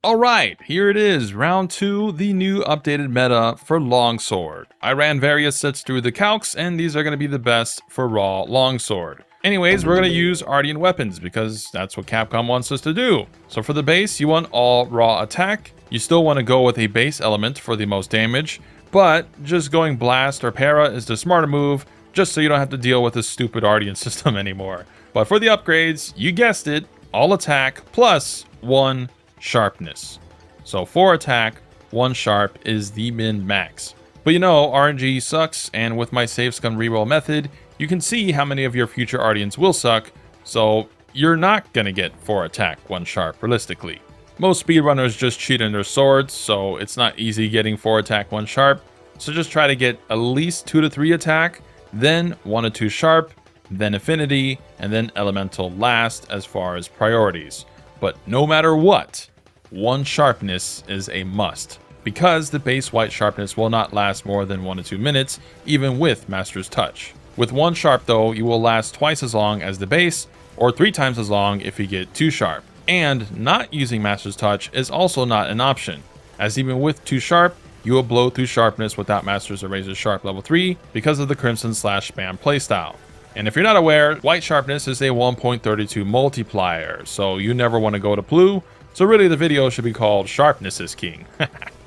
Alright, here it is, round 2, the new updated meta for longsword. I ran various sets through the calcs, and these are going to be the best for raw longsword. Anyways, we're going to use Artian weapons, because that's what Capcom wants us to do. So for the base, you want all raw attack. You still want to go with a base element for the most damage, but just going blast or para is the smarter move, just so you don't have to deal with this stupid Artian system anymore. But for the upgrades, you guessed it, all attack plus 1 sharpness. So 4 attack, 1 sharp is the min max. But you know, RNG sucks, and with my save scum reroll method, you can see how many of your future Artians will suck, so you're not gonna get 4 attack, 1 sharp realistically. Most speedrunners just cheat in their swords, so it's not easy getting 4 attack, 1 sharp, so just try to get at least 2 to 3 attack, then 1 to 2 sharp, then affinity, and then elemental last as far as priorities. But no matter what, 1 sharpness is a must, because the base white sharpness will not last more than 1 to 2 minutes, even with Master's Touch. With 1 sharp though, you will last twice as long as the base, or 3 times as long if you get 2 sharp. And not using Master's Touch is also not an option, as even with 2 sharp, you will blow through sharpness without Master's or Razor Sharp level 3 because of the Crimson/Spam playstyle. And if you're not aware, white sharpness is a 1.32 multiplier, so you never want to go to blue. So really the video should be called Sharpness is King.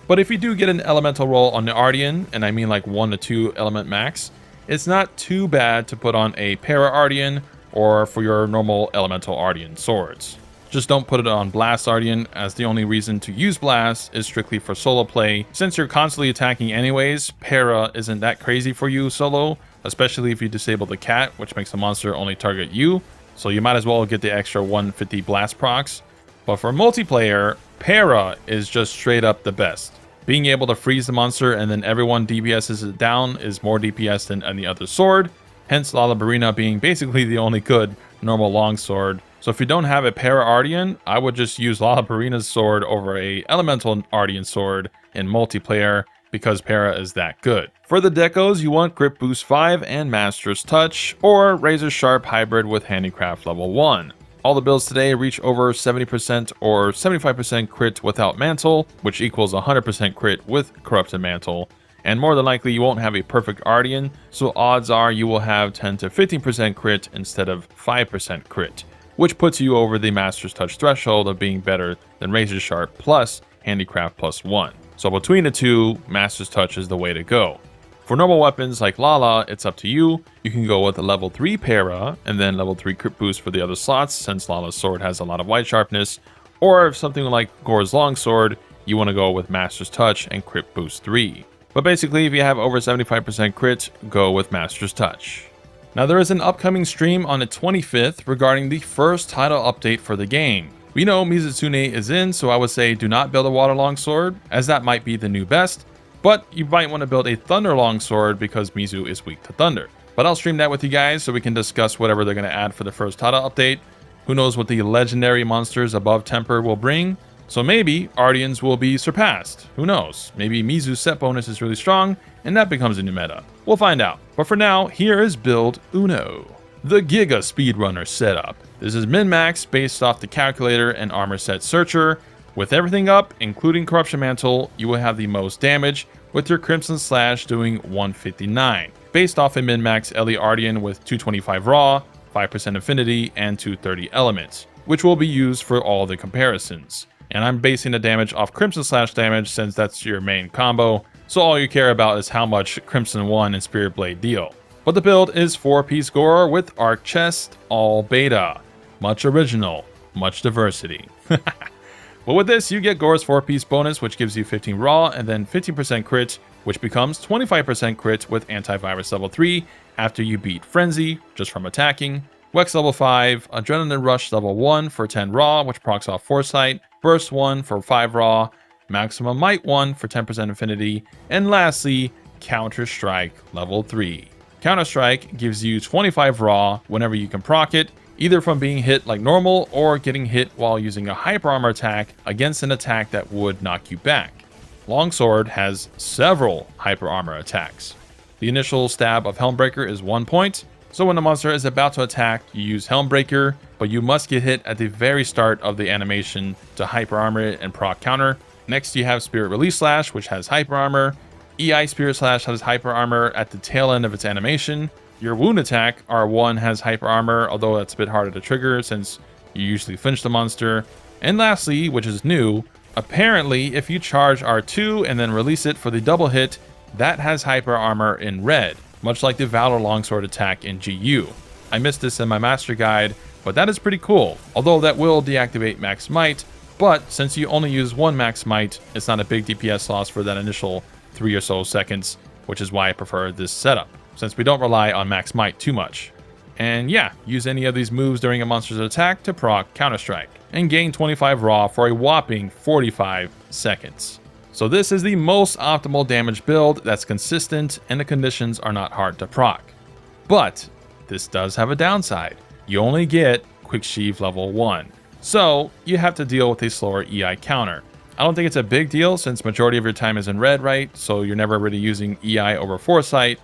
But if you do get an elemental roll on the Artian, and I mean like 1 to 2 element max, it's not too bad to put on a para Artian or for your normal elemental Artian swords. Just don't put it on Blast Artian, as the only reason to use Blast is strictly for solo play. Since you're constantly attacking anyways, para isn't that crazy for you solo, especially if you disable the cat, which makes the monster only target you, so you might as well get the extra 150 blast procs. But for multiplayer, para is just straight up the best. Being able to freeze the monster and then everyone DPS's it down is more DPS than any other sword, hence Lalabarina being basically the only good normal longsword. So if you don't have a para Artian, I would just use Lalabarina's sword over a elemental Artian sword in multiplayer, because para is that good. For the decos, you want Grip Boost 5 and Master's Touch, or Razor Sharp Hybrid with Handicraft level 1. All the builds today reach over 70% or 75% crit without Mantle, which equals 100% crit with Corrupted Mantle. And more than likely you won't have a perfect Artian, so odds are you will have 10 to 15% crit instead of 5% crit, which puts you over the Master's Touch threshold of being better than Razor Sharp plus Handicraft plus 1. So between the two, Master's Touch is the way to go. For normal weapons like Lala, it's up to you. You can go with a level 3 para, and then level 3 crit boost for the other slots, since Lala's sword has a lot of white sharpness. Or if something like Gore's longsword, you want to go with Master's Touch and crit boost 3. But basically, if you have over 75% crit, go with Master's Touch. Now there is an upcoming stream on the 25th regarding the first title update for the game. We know Mizutsune is in, so I would say do not build a water longsword, as that might be the new best, but you might want to build a thunder longsword because Mizu is weak to thunder. But I'll stream that with you guys so we can discuss whatever they're going to add for the first title update. Who knows what the legendary monsters above temper will bring, so maybe Artians will be surpassed. Who knows, maybe Mizu's set bonus is really strong and that becomes a new meta. We'll find out. But for now, here is build Uno, the Giga Speedrunner setup. This is min-max based off the calculator and armor set searcher. With everything up, including Corruption Mantle, you will have the most damage, with your Crimson Slash doing 159, based off a min-max Ellie Artian with 225 raw, 5% affinity, and 230 elements, which will be used for all the comparisons. And I'm basing the damage off Crimson Slash damage since that's your main combo, so all you care about is how much Crimson 1 and Spirit Blade deal. But the build is 4-piece gore with Arc Chest, all beta. Much original, much diversity. But with this, you get Gore's 4-piece bonus, which gives you 15 raw, and then 15% crit, which becomes 25% crit with Antivirus level 3 after you beat Frenzy, just from attacking. Wex level 5, Adrenaline Rush level 1 for 10 raw, which procs off Foresight, Burst 1 for 5 raw, Maximum Might 1 for 10% affinity, and lastly, Counter Strike level 3. Counter Strike gives you 25 raw whenever you can proc it, either from being hit like normal or getting hit while using a hyper armor attack against an attack that would knock you back. Longsword has several hyper armor attacks. The initial stab of Helmbreaker is 1 point, So when the monster is about to attack, you use Helmbreaker, but you must get hit at the very start of the animation to hyper armor it and proc counter. Next you have Spirit Release Slash, which has hyper armor. EI Spirit Slash has hyper armor at the tail end of its animation. Your wound attack, R1, has hyper armor, although that's a bit harder to trigger since you usually flinch the monster. And lastly, which is new, apparently if you charge R2 and then release it for the double hit, that has hyper armor in red, much like the Valor Longsword attack in GU. I missed this in my master guide, but that is pretty cool, although that will deactivate max might, but since you only use one max might, it's not a big DPS loss for that initial 3 or so seconds, which is why I prefer this setup, since we don't rely on max might too much. And yeah, use any of these moves during a monster's attack to proc Counter-Strike, and gain 25 raw for a whopping 45 seconds. So this is the most optimal damage build that's consistent and the conditions are not hard to proc. But this does have a downside. You only get Quick Sheave level 1. So you have to deal with a slower EI counter. I don't think it's a big deal since majority of your time is in red, right? So you're never really using EI over Foresight.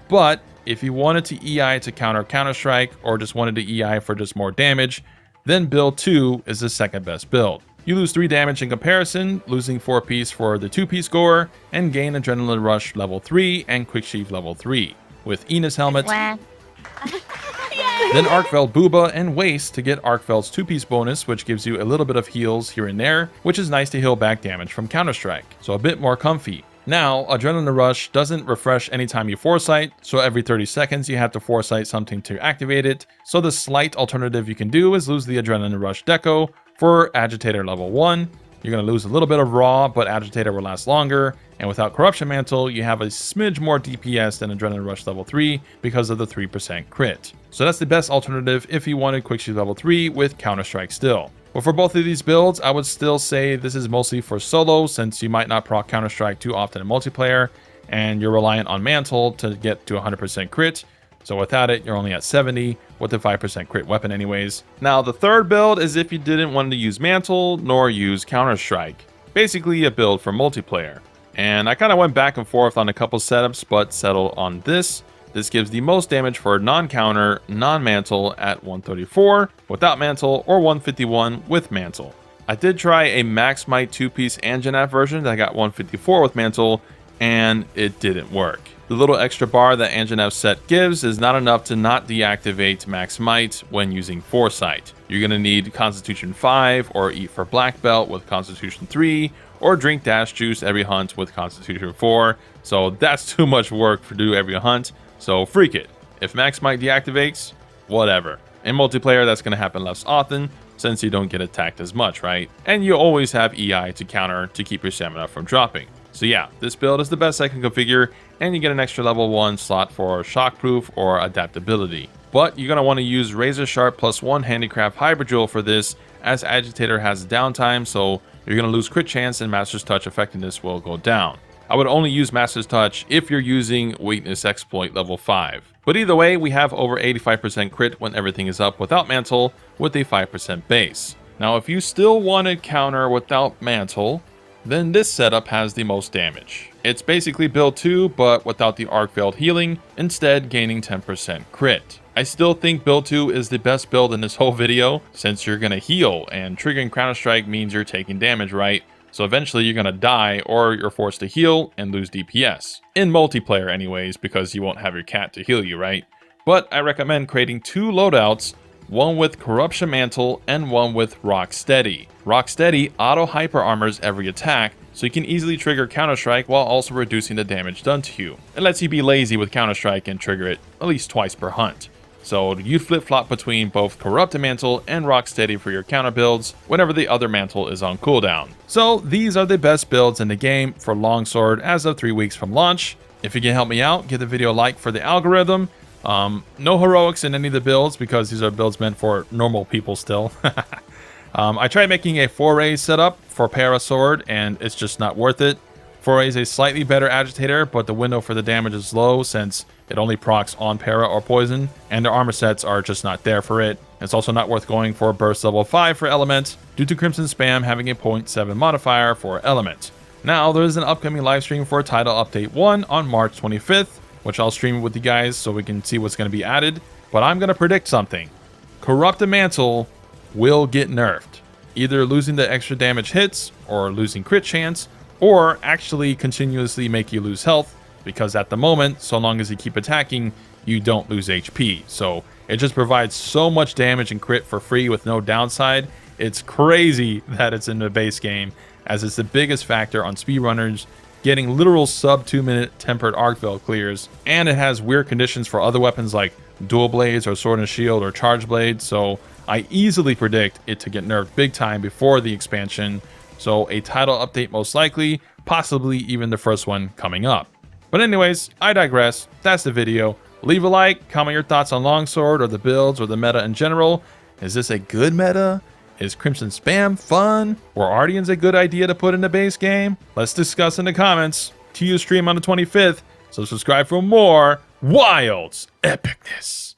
But if you wanted to EI to counter Counter-Strike or just wanted to EI for just more damage, then build 2 is the second best build. You lose 3 damage in comparison, losing 4 piece for the 2-piece gore, and gain Adrenaline Rush level 3 and Quick Sheave level 3, with Enos Helmet, then Arcveld Booba and Waste to get Arcveld's 2-piece bonus, which gives you a little bit of heals here and there, which is nice to heal back damage from Counter-Strike, so a bit more comfy. Now, Adrenaline Rush doesn't refresh anytime you Foresight, so every 30 seconds you have to Foresight something to activate it, so the slight alternative you can do is lose the Adrenaline Rush Deco for Agitator level 1. You're going to lose a little bit of raw, but Agitator will last longer, and without Corruption Mantle, you have a smidge more DPS than Adrenaline Rush level 3 because of the 3% crit. So that's the best alternative if you wanted Quick Sheave level 3 with Counter-Strike still. But for both of these builds, I would still say this is mostly for solo since you might not proc Counter-Strike too often in multiplayer, and you're reliant on Mantle to get to 100% crit. So without it, you're only at 70 with a 5% crit weapon anyways. Now the third build is if you didn't want to use Mantle nor use Counter-Strike. Basically a build for multiplayer. And I kind of went back and forth on a couple setups, but settled on this. This gives the most damage for non-counter, non-mantle at 134 without mantle or 151 with mantle. I did try a max might 2-piece Anjanath version that got 154 with mantle, and it didn't work. The little extra bar that Anjanath set gives is not enough to not deactivate max might when using Foresight. You're going to need Constitution 5 or eat for black belt with Constitution 3 or drink dash juice every hunt with Constitution 4. So that's too much work to do every hunt. So freak it. If max might deactivates, whatever. In multiplayer, that's going to happen less often since you don't get attacked as much, right? And you always have EI to counter to keep your stamina from dropping. So yeah, this build is the best I can configure, and you get an extra level 1 slot for shockproof or adaptability. But you're going to want to use Razor Sharp +1 Handicraft Hybrid Jewel for this, as Agitator has downtime, so you're going to lose crit chance and Master's Touch effectiveness will go down. I would only use Master's Touch if you're using Weakness Exploit level 5. But either way, we have over 85% crit when everything is up without Mantle with a 5% base. Now if you still wanted counter without Mantle, then this setup has the most damage. It's basically build 2 but without the Arcveld healing, instead gaining 10% crit. I still think build 2 is the best build in this whole video since you're gonna heal, and triggering Counter-Strike means you're taking damage, right? So eventually you're gonna die or you're forced to heal and lose DPS. In multiplayer anyways, because you won't have your cat to heal you, right? But I recommend creating 2 loadouts, one with Corruption Mantle and one with Rock Steady. Rock Steady auto hyper armors every attack, so you can easily trigger Counter-Strike while also reducing the damage done to you. It lets you be lazy with Counter-Strike and trigger it at least twice per hunt. So you flip-flop between both Corrupted Mantle and Rock Steady for your counter builds whenever the other mantle is on cooldown. So these are the best builds in the game for Longsword as of 3 weeks from launch. If you can help me out, give the video a like for the algorithm. No heroics in any of the builds because these are builds meant for normal people still. I tried making a Foray setup for Para Sword and it's just not worth it. Foray is a slightly better agitator, but the window for the damage is low since it only procs on para or poison, and the armor sets are just not there for it. It's also not worth going for burst level 5 for element, due to Crimson Spam having a 0.7 modifier for element. Now, there is an upcoming livestream for Title Update 1 on March 25th, which I'll stream with you guys so we can see what's going to be added. but I'm going to predict something. Corrupted Mantle will get nerfed, either losing the extra damage hits or losing crit chance, or actually continuously make you lose health, because at the moment, so long as you keep attacking, you don't lose HP. So it just provides so much damage and crit for free with no downside. It's crazy that it's in the base game, as it's the biggest factor on speedrunners getting literal sub 2 minute tempered arc veil clears, and it has weird conditions for other weapons like dual blades or sword and shield or charge blades. So I easily predict it to get nerfed big time before the expansion. So a title update most likely, possibly even the first one coming up. But anyways, I digress. That's the video. Leave a like, comment your thoughts on Longsword or the builds or the meta in general. Is this a good meta? Is Crimson Spam fun? Or Artians a good idea to put in the base game? Let's discuss in the comments. TU stream on the 25th, so subscribe for more Wilds epicness.